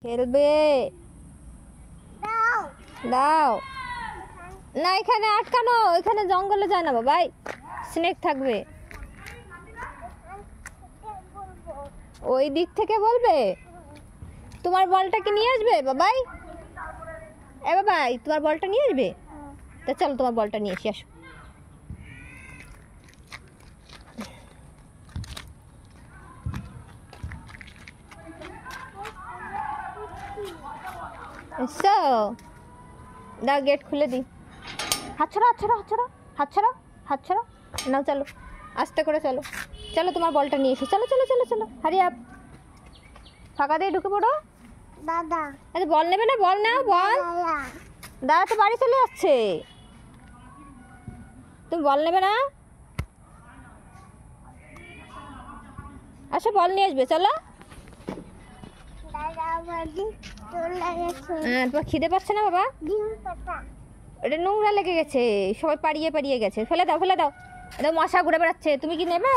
খেলবে? দাও না, এখানে আটকানো, এখানে জঙ্গলে যায় না বাবাই, স্নেক থাকবে। ওই দিক থেকে বলবে। তোমার বলটা কি নিয়ে আসবে বাবাই? এ বাবাই, তোমার বলটা নিয়ে আসবে? তা চলো তোমার বলটা নিয়ে এসে আসো। এসো, দাও গেট খুলে দিই। হাত ছড়া, হাত ছড়া, হাত ছড়া, হাত ছড়া, হাত ছড়া। নাও চলো, আস্তে করে চলো। চলো তোমার বলটা নিয়ে এসো, চলো চলো চলো চলো, হারি আপ। ফাঁকা দিয়ে ঢুকে পড়ো। দাদা আরে বল নেবে না? বল নাও, বল। দাদা তো বাড়ি চলে যাচ্ছে, তুমি বল নেবে না? আচ্ছা বল নিয়ে আসবে, চলো। হ্যাঁ, তোমার খিদে পাচ্ছে না বাবা? এটা নোংরা লেগে গেছে, সবাই পাড়িয়ে পাড়িয়ে গেছে, ফেলে দাও ফেলে দাও। এটা মশা ঘুরে বেড়াচ্ছে, তুমি কি নেবে?